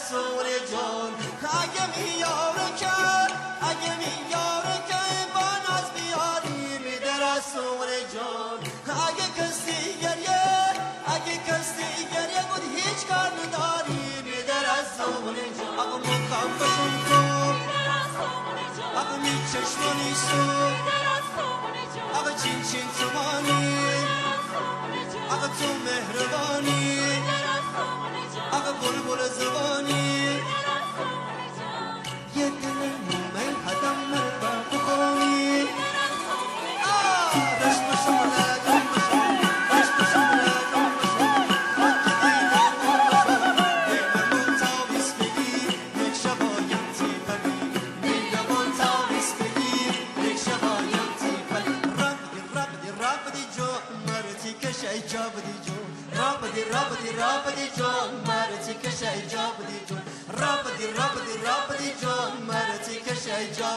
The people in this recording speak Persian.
رسول جان اگه میاره که با ناز بیاری میده رسول جان اگه کسی گریه بود هیچ کار نداری میده رسول جان آقا مکافشون کن آقا می چشمانی سو آقا چین زبانی آقا تو مهربانی آقا بلبل زبانی یه دل مومن هدم مربع بخونی رشت بشم لگم بشم رشت بشم لگم بشم وقتی دیدم بشم دیگمون تاویز بگیر یک شبایم تیپلی دیگمون تاویز بگیر یک شبایم تیپلی رابدی جو مرتی کشای جابدی جو رابدی جو مرتی کشای جابدی جو رابدی جو مرتی کشای جابدی